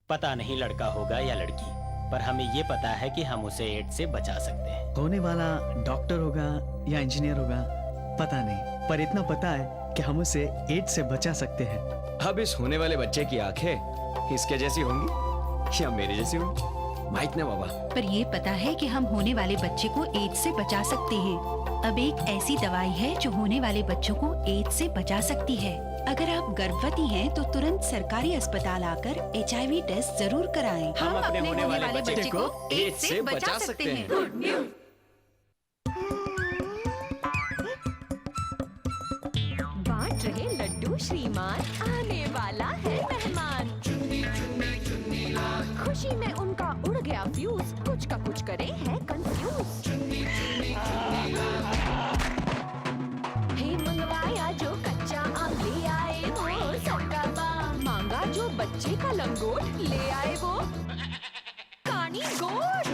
पता नहीं लड़का होगा या लड़की, पर हमें ये पता है कि हम उसे एड्स से बचा सकते हैं। होने वाला डॉक्टर होगा या इंजीनियर होगा पता नहीं, पर इतना पता है कि हम उसे एड्स से बचा सकते हैं। अब इस होने वाले बच्चे की आंखें इसके जैसी होंगी या मेरे जैसी होंगी, माहित ना बाबा। पर ये पता है कि हम होने वाले बच्चे को एड्स से बचा सकते हैं। अब एक ऐसी दवाई है जो होने वाले बच्चों को एड्स से बचा सकती है। अगर आप गर्भवती हैं तो तुरंत सरकारी अस्पताल आकर HIV टेस्ट जरूर कराएं। हम अपने होने वाले बच्चे को एड्स से बचा सकते हैं। Good news. बांट रहे लड्डू श्रीमान, आने वाला है मेहमान। खुशी में उनका उड़ गया फ्यूज, कुछ का कुछ करे है कंफ्यूज। हे मंगवाया जो कच्चा आम, ले आए वो सबका बाम। मांगा जो बच्चे का लंगोट, ले आए वो कानी गोट।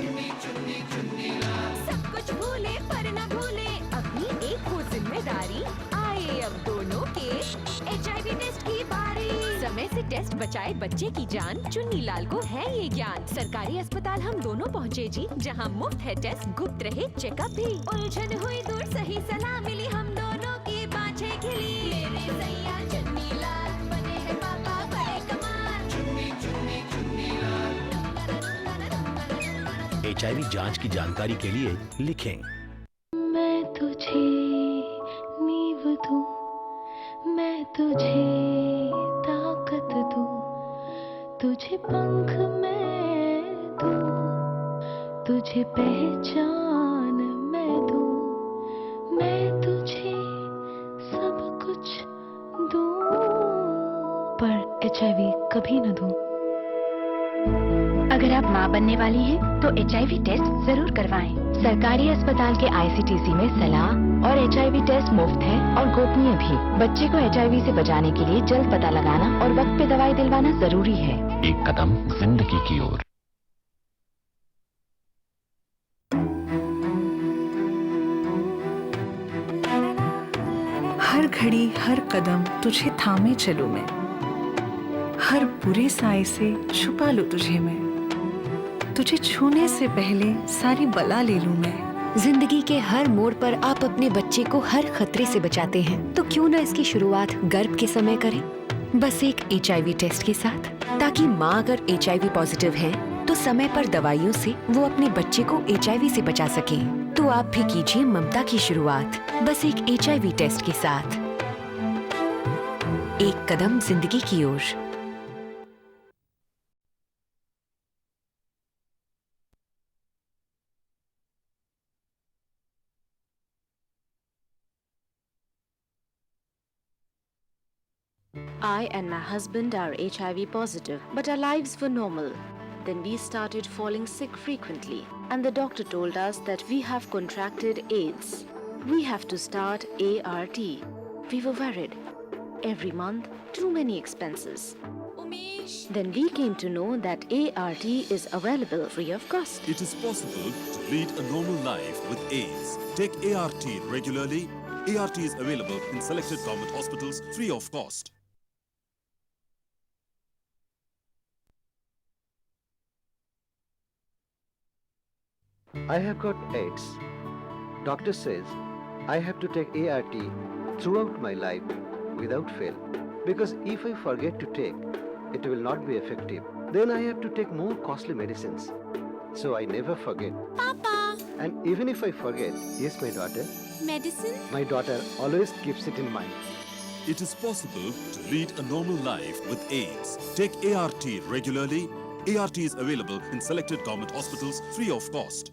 सब कुछ भूले पर न भूले अपनी एक को जिम्मेदारी। आए अब दोनों के HIV टेस्ट की बारी। समय से टेस्ट बचाए बच्चे की जान, चुन्नी लाल को है ये ज्ञान। सरकारी अस्पताल हम दोनों पहुँचे जी, जहाँ मुफ्त है टेस्ट, गुप्त रहे चेकअप भी। उलझन हुई दूर, सही सलाह मिली, हम दोनों की बाँछें खिली। मेरे सैया चुन्नी लाल बने हैं पापा बड़े कमाल। HIV जांच की जानकारी के लिए लिखें। मैं तुझे नींव दूं, मैं तुझे ताकत दूं, तुझे पंख मैं दूं, तुझे पहचान मैं दूं, मैं तुझे सब कुछ दूं, पर HIV कभी न दूं। अगर आप मां बनने वाली हैं तो HIV टेस्ट जरूर करवाएं। सरकारी अस्पताल के ICTC में सलाह और HIV टेस्ट मुफ्त है और गोपनीय भी। बच्चे को HIV से बचाने के लिए जल्द पता लगाना और वक्त पे दवाई दिलवाना जरूरी है। एक कदम जिंदगी की ओर। हर घड़ी हर कदम तुझे थामे चलूं मैं, हर बुरे साए से छुपा लूं तुझे मैं, तुझे छूने से पहले सारी बला ले लूं मैं। जिंदगी के हर मोड़ पर आप अपने बच्चे को हर खतरे से बचाते हैं, तो क्यों न इसकी शुरुआत गर्भ के समय करें, बस एक HIV टेस्ट के साथ, ताकि माँ अगर HIV पॉजिटिव है तो समय पर दवाइयों से वो अपने बच्चे को HIV से बचा सके। तो आप भी कीजिए ममता की शुरुआत, बस एक HIV टेस्ट के साथ। एक कदम जिंदगी की ओर। I and my husband are HIV positive, but our lives were normal. Then we started falling sick frequently, and the doctor told us that we have contracted AIDS. We have to start ART. We were worried. Every month, too many expenses. Then we came to know that ART is available free of cost. It is possible to lead a normal life with AIDS. Take ART regularly. ART is available in selected government hospitals free of cost. I have got AIDS. Doctor says I have to take ART throughout my life without fail. Because if I forget to take, it will not be effective. Then I have to take more costly medicines. So I never forget. Papa, And even if I forget, yes, my daughter, medicine? my daughter always keeps it in mind. It is possible to lead a normal life with AIDS. Take ART regularly. ART is available in selected government hospitals free of cost.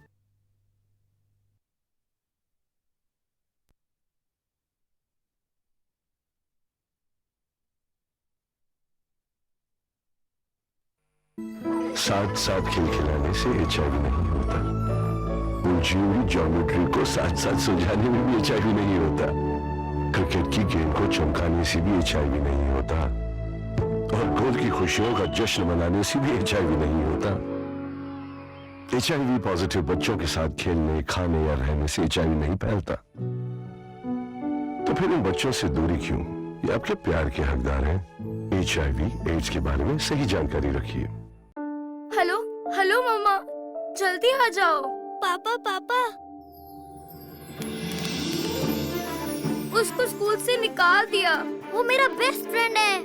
साथ साथ खेल खिलाने से HIV नहीं होता। उलझी हुई geometry को साथ साथ सुलझाने में भी HIV नहीं होता। क्रिकेट की गेंद को चमकाने से भी HIV नहीं होता। और गोल की खुशियों का जश्न मनाने से भी HIV नहीं होता। HIV पॉजिटिव बच्चों के साथ खेलने, खाने या रहने से HIV नहीं फैलता। तो फिर इन बच्चों से दूरी क्यों? ये आपके प्यार के हकदार हैं। HIV, एड्स के बारे में सही जानकारी रखिए। हेलो मम्मा, जल्दी आ जाओ। पापा पापा, उसको स्कूल से निकाल दिया। वो मेरा बेस्ट फ्रेंड है।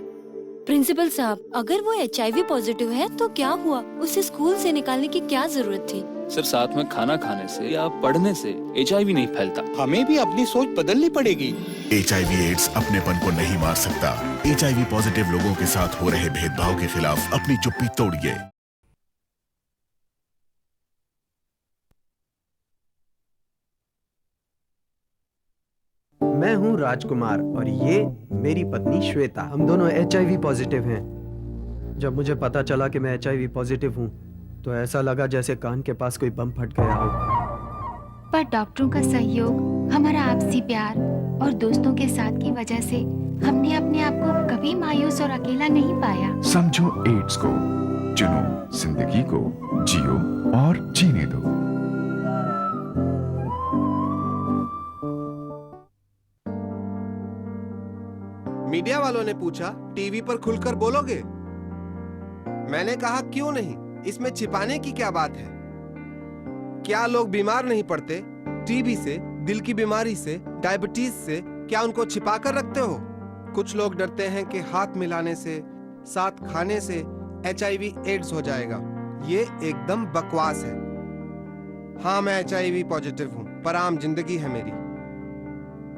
प्रिंसिपल साहब, अगर वो HIV पॉजिटिव है तो क्या हुआ? उसे स्कूल से निकालने की क्या जरूरत थी? सर, साथ में खाना खाने से या पढ़ने से HIV नहीं फैलता। हमें भी अपनी सोच बदलनी पड़ेगी। HIV एड्स अपनेपन को नहीं मार सकता। HIV पॉजिटिव लोगों के साथ हो रहे भेदभाव के खिलाफ अपनी चुप्पी तोड़िए। मैं हूं राजकुमार और ये मेरी पत्नी श्वेता। हम दोनों HIV पॉजिटिव हैं। जब मुझे पता चला कि मैं HIV पॉजिटिव हूं तो ऐसा लगा जैसे कान के पास कोई बम फट गया हो। पर डॉक्टरों का सहयोग, हमारा आपसी प्यार और दोस्तों के साथ की वजह से हमने अपने आप को कभी मायूस और अकेला नहीं पाया। समझो एड्स को, चुनो जिंदगी को, जियो और जीने दो। मीडिया वालों ने पूछा, टीवी पर खुलकर बोलोगे? मैंने कहा क्यों नहीं, इसमें छिपाने की क्या बात है? क्या लोग बीमार नहीं पड़ते? टीबी से, दिल की बीमारी से, डायबिटीज से? क्या उनको छिपा कर रखते हो? कुछ लोग डरते हैं कि हाथ मिलाने से, साथ खाने से HIV एड्स हो जाएगा। ये एकदम बकवास है। हाँ, मैं HIV पॉजिटिव हूं, पर आम जिंदगी है मेरी।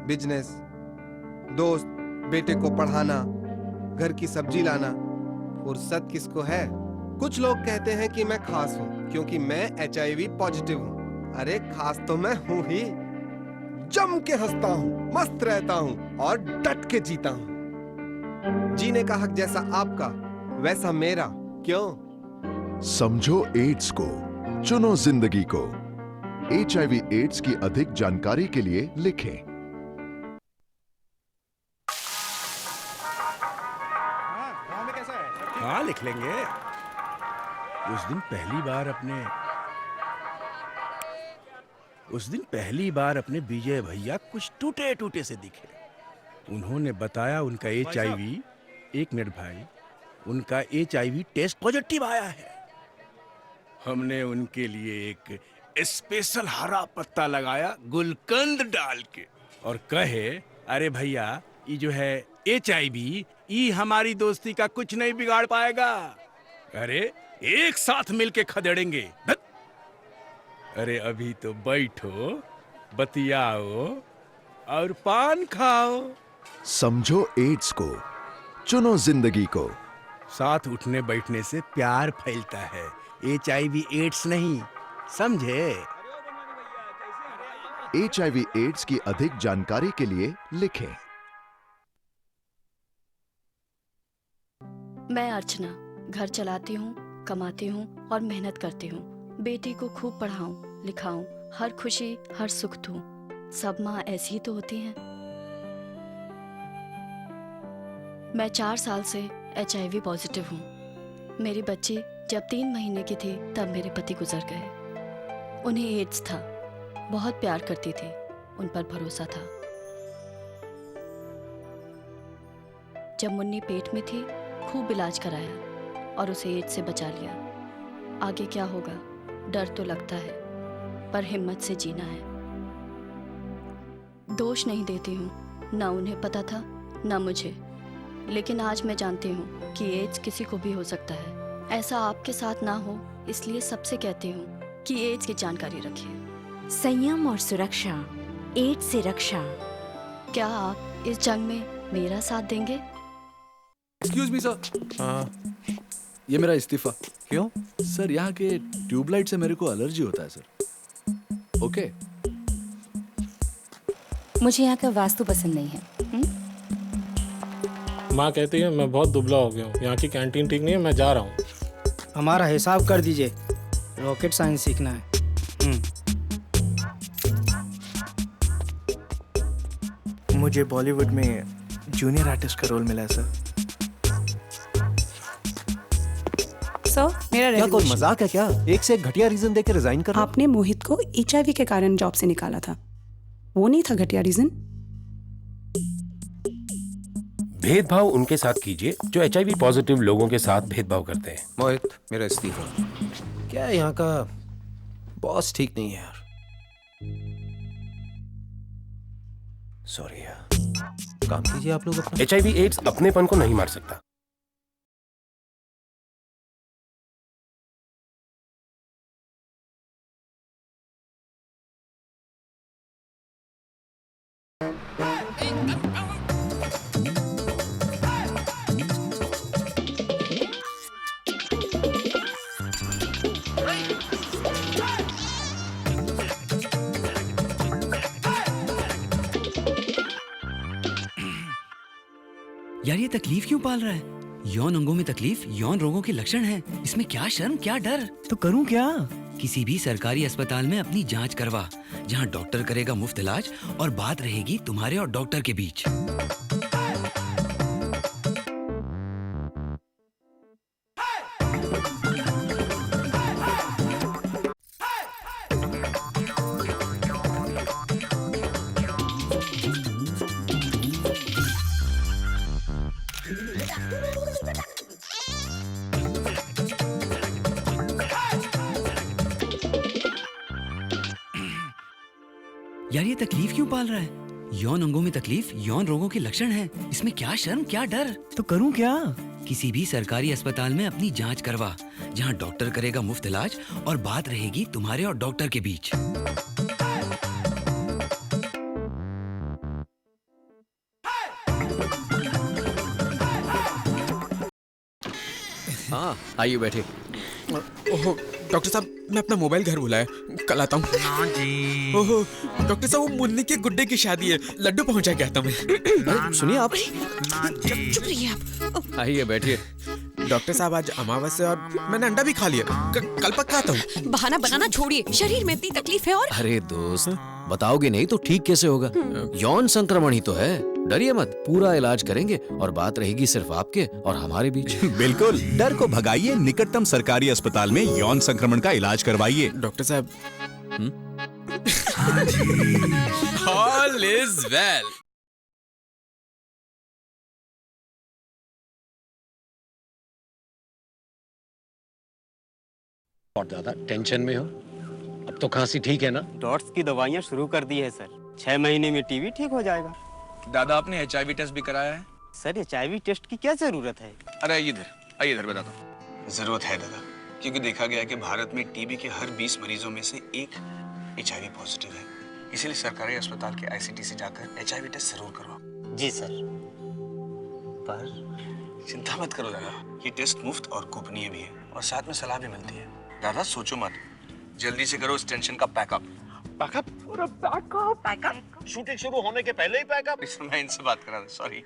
बिजनेस, दोस्त, बेटे को पढ़ाना, घर की सब्जी लाना, फुर्सत किसको है? कुछ लोग कहते हैं कि मैं खास हूं क्योंकि मैं HIV पॉजिटिव हूं। अरे खास तो मैं हूं ही। जम के हंसता हूं, मस्त रहता हूं और डट के जीता हूं। जीने का हक जैसा आपका वैसा मेरा। क्यों? समझो एड्स को, चुनो जिंदगी को। HIV एड्स की अधिक जानकारी के लिए लिखें। हाँ, लिख लेंगे। उस दिन पहली बार अपने विजय भैया कुछ टूटे टूटे से दिखे। उन्होंने बताया उनका HIV, एक मिनट भाई, उनका HIV टेस्ट पॉजिटिव आया है। हमने उनके लिए एक स्पेशल हरा पत्ता लगाया गुलकंद डाल के और कहे, अरे भैया, ये जो है HIV, ये हमारी दोस्ती का कुछ नहीं बिगाड़ पाएगा। अरे एक साथ मिलके खदेड़ेंगे। अरे अभी तो बैठो, बतियाओ और पान खाओ। समझो एड्स को, चुनो जिंदगी को। साथ उठने बैठने से प्यार फैलता है, HIV एड्स नहीं, समझे? HIV एड्स की अधिक जानकारी के लिए लिखें। मैं अर्चना घर चलाती हूँ, कमाती हूँ और मेहनत करती हूँ। बेटी को खूब पढ़ाऊँ, लिखाऊँ, हर खुशी हर सुख दूँ। सब माँ ऐसी ही तो होती हैं। मैं 4 साल से HIV पॉजिटिव हूँ। मेरी बच्ची जब 3 महीने की थी तब मेरे पति गुजर गए। उन्हें एड्स था, बहुत प्यार करती थी, उन पर भरोसा था। जब मुन्नी पेट में थी खूब इलाज कराया और उसे एड्स से बचा लिया। आगे क्या होगा डर तो लगता है, पर हिम्मत से जीना है। दोष नहीं देती हूँ, ना उन्हें पता था ना मुझे, लेकिन आज मैं जानती हूँ कि एड्स किसी को भी हो सकता है। ऐसा आपके साथ ना हो, इसलिए सबसे कहती हूँ कि एड्स की जानकारी रखिए। संयम और सुरक्षा, एड्स से रक्षा। क्या आप इस जंग में मेरा साथ देंगे? Excuse me sir. हाँ, ये मेरा इस्तीफा। क्यों सर? यहाँ के ट्यूबलाइट से मेरे को एलर्जी होता है सर। ओके। मुझे यहाँ का वास्तु पसंद नहीं है। माँ कहती है मैं बहुत दुबला हो गया हूँ, यहाँ की कैंटीन ठीक नहीं है, मैं जा रहा हूँ। हमारा हिसाब कर दीजिए, रॉकेट साइंस सीखना है। मुझे बॉलीवुड में जूनियर आर्टिस्ट का रोल मिला है सर। मेरा क्या कोई मजाक है क्या? एक से एक घटिया रीजन देके रिजाइन कर। आपने मोहित को HIV के कारण जॉब से निकाला था, वो नहीं था घटिया रीजन? भेदभाव उनके साथ कीजिए जो HIV पॉजिटिव लोगों के साथ भेदभाव करते हैं। मोहित, मेरा इस्तीफा। क्या यहाँ का बॉस ठीक नहीं है यार। सॉरी यार। काम कीजिए आप लोग अपना। HIV एड्स अपनेपन को नहीं मार सकता। यार ये तकलीफ क्यों पाल रहा है? यौन अंगों में तकलीफ यौन रोगों के लक्षण है। इसमें क्या शर्म क्या डर? तो करूं क्या? किसी भी सरकारी अस्पताल में अपनी जांच करवा, जहां डॉक्टर करेगा मुफ्त इलाज और बात रहेगी तुम्हारे और डॉक्टर के बीच। यार ये तकलीफ क्यों पाल रहा है? यौन अंगों में तकलीफ यौन रोगों के लक्षण है। इसमें क्या शर्म क्या डर? तो करूं क्या? किसी भी सरकारी अस्पताल में अपनी जांच करवा, जहां डॉक्टर करेगा मुफ्त इलाज और बात रहेगी तुम्हारे और डॉक्टर के बीच। हाँ आइए बैठे। ओहो डॉक्टर साहब, मैं अपना मोबाइल घर भुलाया, कल आता हूँ। ओहो डॉक्टर साहब, वो मुन्नी के गुड्डे की शादी है, लड्डू पहुंचा के आता हूँ मैं। सुनिए आप। चुप रहिए आप। आइए बैठिए। डॉक्टर साहब आज अमावस्या और मैंने अंडा भी खा लिया। कल पक्का आता हूँ। बहाना बनाना छोड़िए, शरीर में इतनी तकलीफ है और अरे दोस्त, बताओगे नहीं तो ठीक कैसे होगा? यौन संक्रमण ही तो है। डरिए मत, पूरा इलाज करेंगे और बात रहेगी सिर्फ आपके और हमारे बीच। बिल्कुल, डर को भगाइए, निकटतम सरकारी अस्पताल में यौन संक्रमण का इलाज करवाइए। डॉक्टर साहब, ऑल इज वेल। और ज्यादा टेंशन में हो? अब तो खांसी ठीक है ना? डॉट्स की दवाइयाँ शुरू कर दी है सर। 6 महीने में टीबी ठीक हो जाएगा। दादा आपने HIV टेस्ट भी कराया है? सर HIV टेस्ट की क्या जरूरत है? अरे आइए इधर बताता हूँ। जरूरत है दादा, क्योंकि देखा गया है कि भारत में टीबी के हर 20 मरीजों में से एक HIV पॉजिटिव है। इसीलिए सरकारी अस्पताल के ICT से जाकर HIV टेस्ट जरूर करवाओ। जी सर। पर चिंता मत करो दादा, ये टेस्ट मुफ्त और गोपनीय भी है और साथ में सलाह भी मिलती है। दादा सोचो मत, जल्दी से करो इस टेंशन का पैकअप। पैकअप? शूटिंग शुरू होने के पहले ही पैकअप? मैं इनसे बात करा था, सॉरी।